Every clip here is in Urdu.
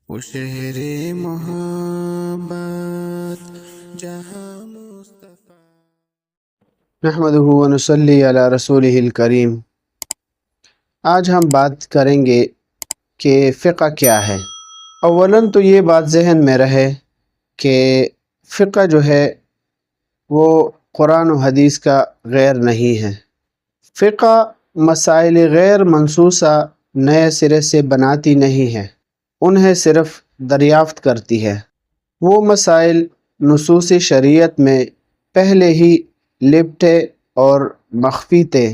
وہ شہر محبت جہاں مصطفیٰ۔ نحمدہ ونصلی علی رسولہ الکریم۔ آج ہم بات کریں گے کہ فقہ کیا ہے۔ اولاً تو یہ بات ذہن میں رہے کہ فقہ جو ہے وہ قرآن و حدیث کا غیر نہیں ہے۔ فقہ مسائل غیر منصوصہ نئے سرے سے بناتی نہیں ہے، انہیں صرف دریافت کرتی ہے۔ وہ مسائل نصوص شریعت میں پہلے ہی لپٹے اور مخفی تھے۔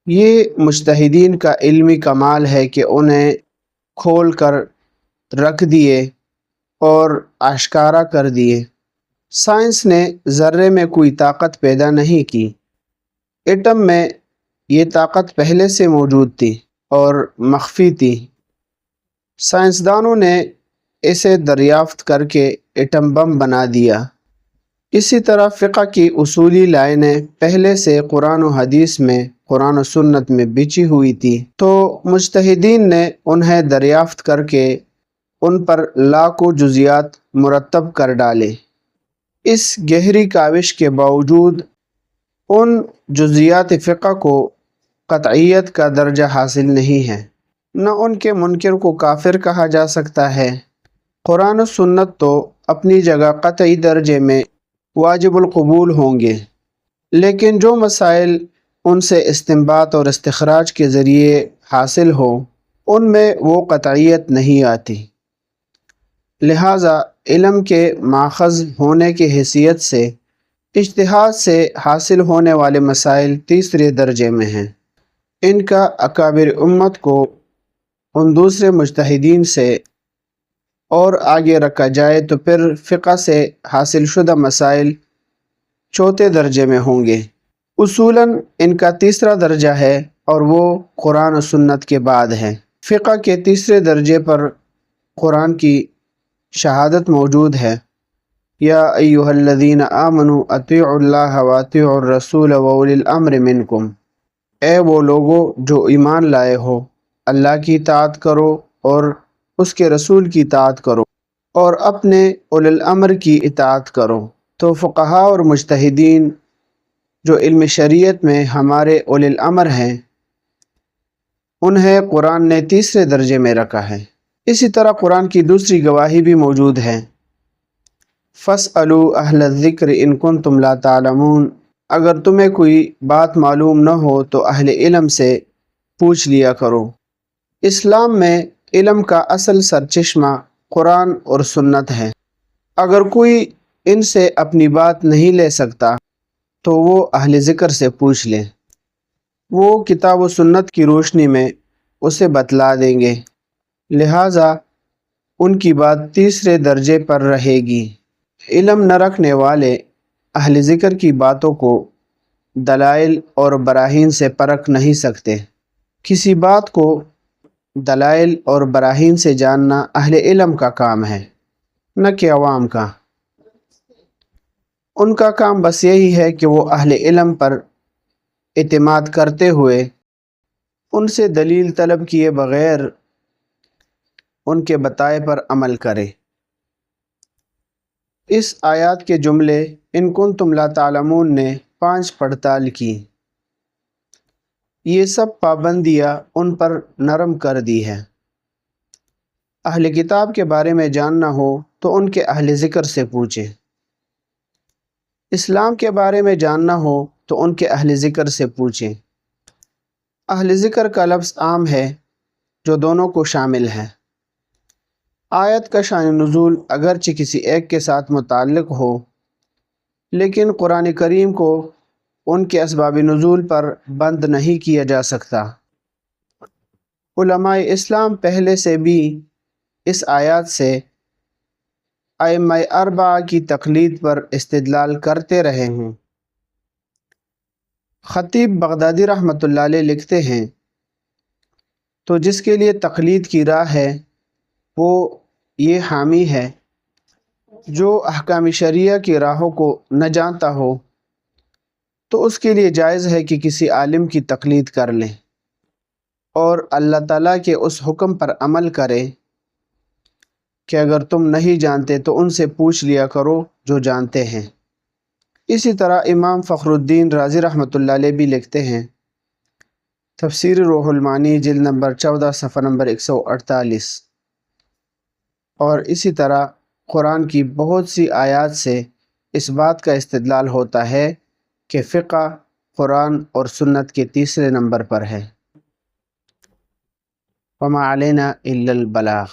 یہ مجتہدین کا علمی کمال ہے کہ انہیں کھول کر رکھ دیے اور آشکارا کر دیے۔ سائنس نے ذرے میں کوئی طاقت پیدا نہیں کی، ایٹم میں یہ طاقت پہلے سے موجود تھی اور مخفی تھی۔ سائنسدانوں نے اسے دریافت کر کے ایٹم بم بنا دیا۔ اسی طرح فقہ کی اصولی لائنیں پہلے سے قرآن و حدیث میں، قرآن و سنت میں بچھی ہوئی تھی، تو مجتہدین نے انہیں دریافت کر کے ان پر لاکھوں جزیات مرتب کر ڈالے۔ اس گہری کاوش کے باوجود ان جزیات فقہ کو قطعیت کا درجہ حاصل نہیں ہے، نہ ان کے منکر کو کافر کہا جا سکتا ہے۔ قرآن و سنت تو اپنی جگہ قطعی درجے میں واجب القبول ہوں گے، لیکن جو مسائل ان سے استنباط اور استخراج کے ذریعے حاصل ہو ان میں وہ قطعیت نہیں آتی۔ لہٰذا علم کے ماخذ ہونے کی حیثیت سے اجتہاد سے حاصل ہونے والے مسائل تیسرے درجے میں ہیں۔ ان کا اکابر امت کو ان دوسرے مجتہدین سے اور آگے رکھا جائے تو پھر فقہ سے حاصل شدہ مسائل چوتھے درجے میں ہوں گے۔ اصولاً ان کا تیسرا درجہ ہے اور وہ قرآن و سنت کے بعد ہے۔ فقہ کے تیسرے درجے پر قرآن کی شہادت موجود ہے، یا ایھا الذین آمنوا اطیعوا اللہ واطیعوا الرسول واولی الامر منکم۔ اے وہ لوگو جو ایمان لائے ہو، اللہ کی اطاعت کرو اور اس کے رسول کی اطاعت کرو اور اپنے اولی الامر کی اطاعت کرو۔ تو فقہاء اور مجتہدین جو علم شریعت میں ہمارے اولی الامر ہیں، انہیں قرآن نے تیسرے درجے میں رکھا ہے۔ اسی طرح قرآن کی دوسری گواہی بھی موجود ہے، فَاسْأَلُوا أَهْلَ الذِّكْرِ إِن كُنتُمْ لَا تَعْلَمُونَ۔ اگر تمہیں کوئی بات معلوم نہ ہو تو اہل علم سے پوچھ لیا کرو۔ اسلام میں علم کا اصل سرچشمہ قرآن اور سنت ہے۔ اگر کوئی ان سے اپنی بات نہیں لے سکتا تو وہ اہل ذکر سے پوچھ لے، وہ کتاب و سنت کی روشنی میں اسے بتلا دیں گے۔ لہٰذا ان کی بات تیسرے درجے پر رہے گی۔ علم نہ رکھنے والے اہل ذکر کی باتوں کو دلائل اور براہین سے پرکھ نہیں سکتے۔ کسی بات کو دلائل اور براہین سے جاننا اہل علم کا کام ہے، نہ کہ عوام کا۔ ان کا کام بس یہی ہے کہ وہ اہل علم پر اعتماد کرتے ہوئے ان سے دلیل طلب کیے بغیر ان کے بتائے پر عمل کرے۔ اس آیات کے جملے ان کنتم لا تعلمون نے 5 پڑتال کی۔ یہ سب پابندیاں ان پر نرم کر دی ہے۔ اہل کتاب کے بارے میں جاننا ہو تو ان کے اہل ذکر سے پوچھیں۔ اسلام کے بارے میں جاننا ہو تو ان کے اہل ذکر سے پوچھیں۔ اہل ذکر کا لفظ عام ہے جو دونوں کو شامل ہے۔ آیت کا شان نزول اگرچہ کسی ایک کے ساتھ متعلق ہو، لیکن قرآن کریم کو ان کے اسباب نزول پر بند نہیں کیا جا سکتا۔ علماء اسلام پہلے سے بھی اس آیات سے ائمہ اربعہ کی تقلید پر استدلال کرتے رہے ہیں۔ خطیب بغدادی رحمۃ اللہ علیہ لکھتے ہیں، تو جس کے لیے تقلید کی راہ ہے وہ یہ حامی ہے جو احکام شرعیہ کی راہوں کو نہ جانتا ہو تو اس کے لیے جائز ہے کہ کسی عالم کی تقلید کر لیں اور اللہ تعالیٰ کے اس حکم پر عمل کرے کہ اگر تم نہیں جانتے تو ان سے پوچھ لیا کرو جو جانتے ہیں۔ اسی طرح امام فخر الدین رازی رحمۃ اللہ علیہ بھی لکھتے ہیں، تفسیر روح المعانی جلد نمبر 14 صفحہ نمبر 148، اور اسی طرح قرآن کی بہت سی آیات سے اس بات کا استدلال ہوتا ہے کہ فقہ قرآن اور سنت کے تیسرے نمبر پر ہے۔ وما علینا الا البلاغ۔